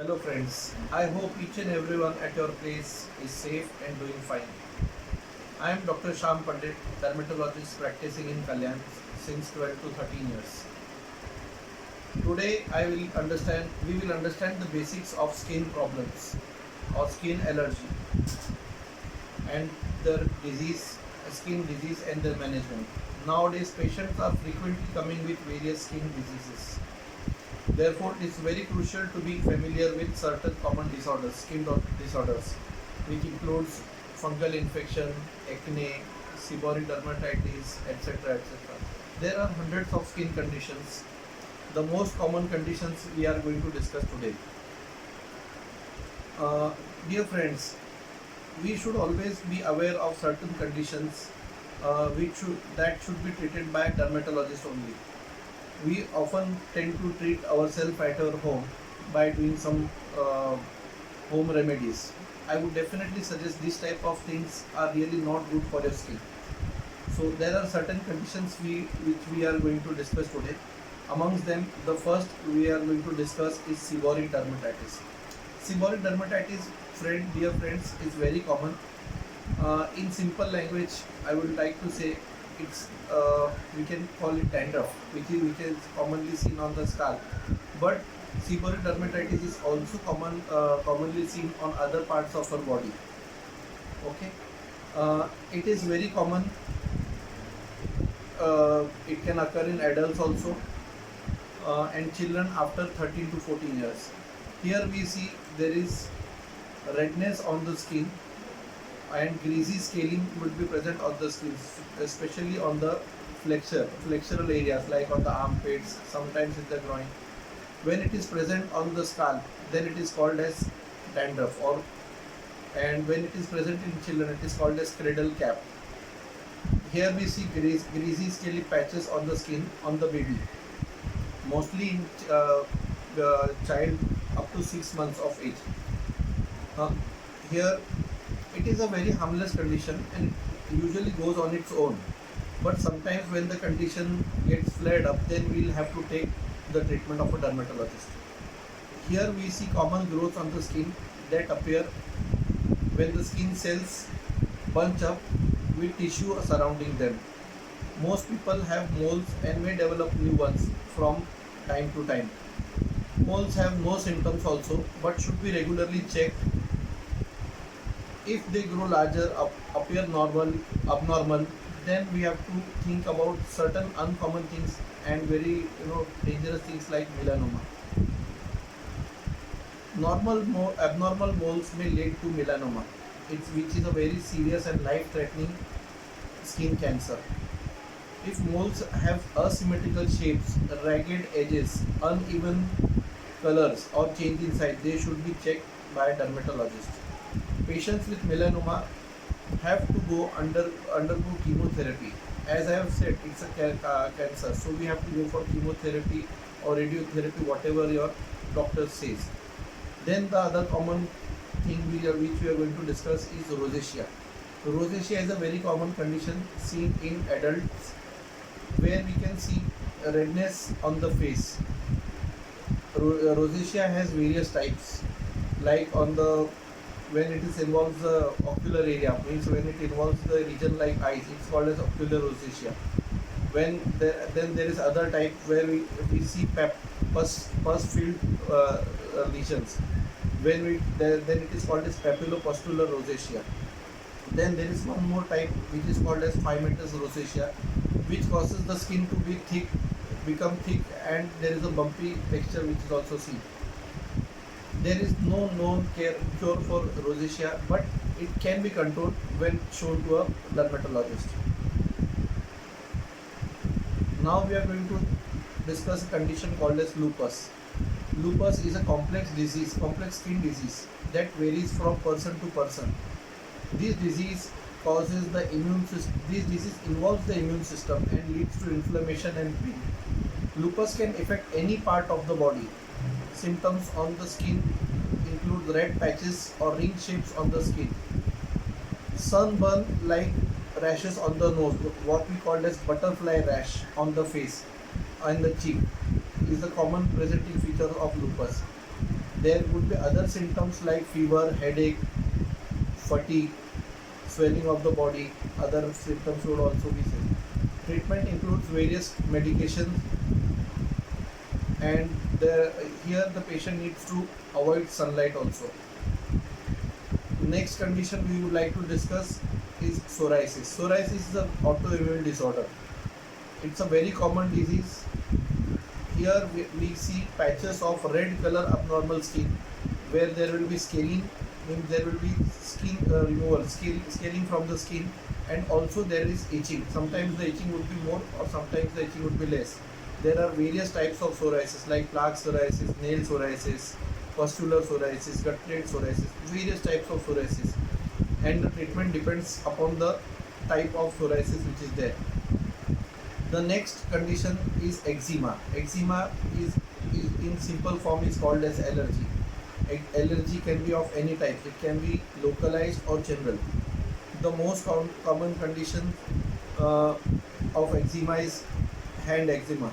Hello friends, I hope each and everyone at your place is safe and doing fine. I am Dr. Sham Pandit, dermatologist practicing in Kalyan since 12 to 13 years. Today we will understand the basics of skin problems or skin allergy and their skin disease and their management. Nowadays patients are frequently coming with various skin diseases. Therefore, it is very crucial to be familiar with certain common disorders, disorders, which includes fungal infection, acne, seborrheic dermatitis, etc. etc. There are hundreds of skin conditions. The most common conditions we are going to discuss today. Dear friends, we should always be aware of certain conditions that should be treated by dermatologist only. We often tend to treat ourselves at our home by doing some home remedies. I would definitely suggest these type of things are really not good for your skin. So there are certain conditions which we are going to discuss today. Amongst them, the first we are going to discuss is seborrheic dermatitis. Seborrheic dermatitis, dear friends, is very common. In simple language, I would like to say it's we can call it dandruff, which is commonly seen on the scalp. But seborrheic dermatitis is also commonly seen on other parts of our body. Okay, it is very common. It can occur in adults also and children after 13 to 14 years. Here we see there is redness on the skin and greasy scaling would be present on the skin, especially on the flexural areas like on the armpits, sometimes in the groin. When it is present on the scalp, then it is called as dandruff, and when it is present in children, it is called as cradle cap. Here we see greasy scaly patches on the skin on the baby, mostly in the child up to 6 months of age. Here it is a very harmless condition and usually goes on its own. But sometimes when the condition gets flared up, then we'll have to take the treatment of a dermatologist. Here we see common growths on the skin that appear when the skin cells bunch up with tissue surrounding them. Most people have moles and may develop new ones from time to time. Moles have no symptoms also, but should be regularly checked. If they grow larger, appear abnormal, then we have to think about certain uncommon things and very dangerous things like melanoma. Abnormal moles may lead to melanoma, which is a very serious and life-threatening skin cancer. If moles have asymmetrical shapes, ragged edges, uneven colors, or change in size, they should be checked by a dermatologist. Patients with melanoma have to undergo chemotherapy. As I have said, it's a cancer, so we have to go for chemotherapy or radiotherapy, whatever your doctor says. Then the other common thing which we are going to discuss is rosacea. Rosacea is a very common condition seen in adults, where we can see redness on the face. Rosacea has various types, like when it involves the ocular area, means when it involves the region like eyes, it's called as ocular rosacea. Then there is other type where we see pus filled lesions. Then it is called as papulopustular rosacea. Then there is one more type which is called as pigmentous rosacea, which causes the skin to become thick, and there is a bumpy texture which is also seen. There is no known cure for rosacea, but it can be controlled when shown to a dermatologist. Now we are going to discuss a condition called as lupus. Lupus is a complex skin disease that varies from person to person. This disease involves the immune system and leads to inflammation and pain. Lupus can affect any part of the body. Symptoms on the skin include red patches or ring shapes on the skin, sunburn like rashes on the nose, what we call as butterfly rash on the face and the cheek is a common presenting feature of lupus. There would be other symptoms like fever, headache, fatigue, swelling of the body. Other symptoms would also be seen. Treatment includes various medications, and here the patient needs to avoid sunlight also. Next condition we would like to discuss is psoriasis. Psoriasis is an autoimmune disorder. It's a very common disease. Here we see patches of red color abnormal skin where there will be scaling, means there will be skin removal, scaling from the skin, and also there is itching. Sometimes the itching would be more or sometimes the itching would be less. There are various types of psoriasis like plaque psoriasis, nail psoriasis, pustular psoriasis, gut-plate psoriasis, various types of psoriasis, and the treatment depends upon the type of psoriasis which is there. The next condition is eczema. Eczema is in simple form is called as allergy. Allergy can be of any type. It can be localized or general. The most common condition of eczema is hand eczema.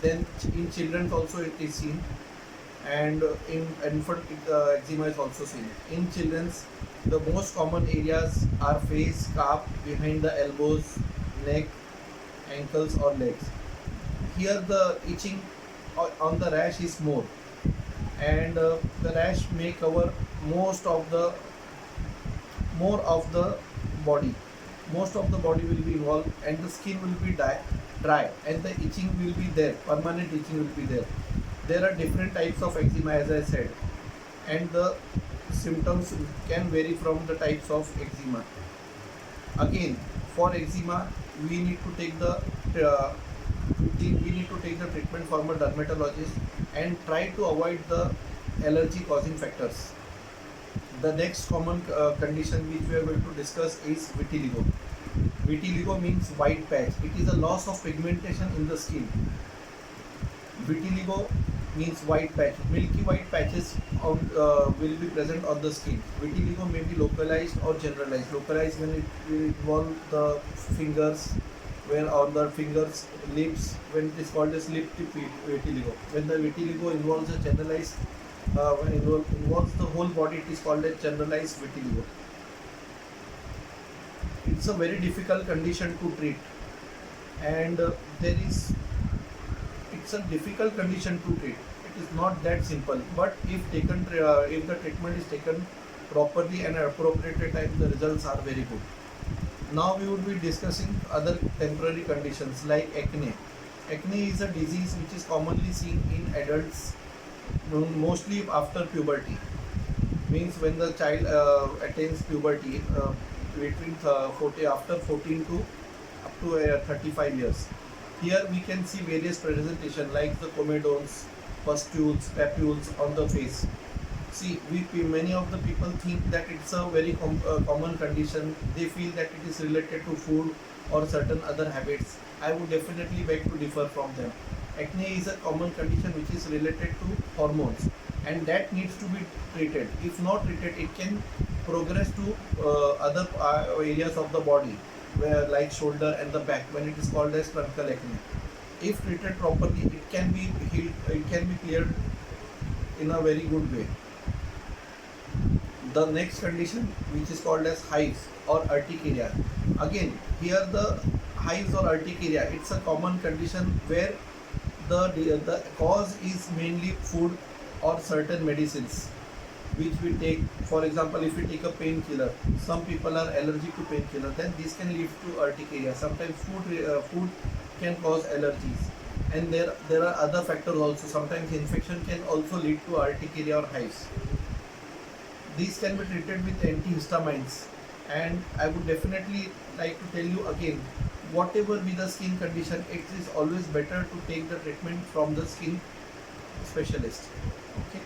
Then in children also it is seen, and in infant eczema is also seen. In children, the most common areas are face, calf, behind the elbows, neck, ankles or legs. Here the itching on the rash is more, and the rash may cover more of the body. Most of the body will be involved, and the skin will be dry, and the itching will be there. Permanent itching will be there. There are different types of eczema, as I said, and the symptoms can vary from the types of eczema. Again, for eczema, we need to take the treatment from a dermatologist and try to avoid the allergy causing factors. The next common condition which we are going to discuss is vitiligo. Vitiligo means white patch. It is a loss of pigmentation in the skin. Vitiligo means white patch. Milky white patches will be present on the skin. Vitiligo may be localized or generalized. Localized when it will involve the fingers, when on the fingers, lips, when it is called as lip tip vitiligo. When the vitiligo involves a generalized, when it involves the whole body, it is called as generalized vitiligo. It's a very difficult condition to treat, and it's a difficult condition to treat. It is not that simple, but if the treatment is taken properly and at appropriate time, the results are very good. Now we would be discussing other temporary conditions like acne. Acne is a disease which is commonly seen in adults, mostly after puberty. Means when the child attains puberty, between 14 to up to 35 years. Here we can see various presentation like the comedones, pustules, papules on the face. See, many of the people think that it's a very common condition. They feel that it is related to food or certain other habits. I would definitely beg to differ from them. Acne is a common condition which is related to hormones, and that needs to be treated. If not treated, it can progress to other areas of the body, where like shoulder and the back, when it is called as truncal acne. If treated properly, it can be healed. It can be cleared in a very good way. The next condition, which is called as hives or urticaria. Again, here the hives or urticaria, it's a common condition where the cause is mainly food or certain medicines which we take. For example, if we take a painkiller, some people are allergic to painkiller, then this can lead to urticaria. Sometimes food can cause allergies, and there are other factors also. Sometimes infection can also lead to urticaria or hives. These can be treated with antihistamines, and I would definitely like to tell you again, whatever be the skin condition, it is always better to take the treatment from the skin specialist. Okay.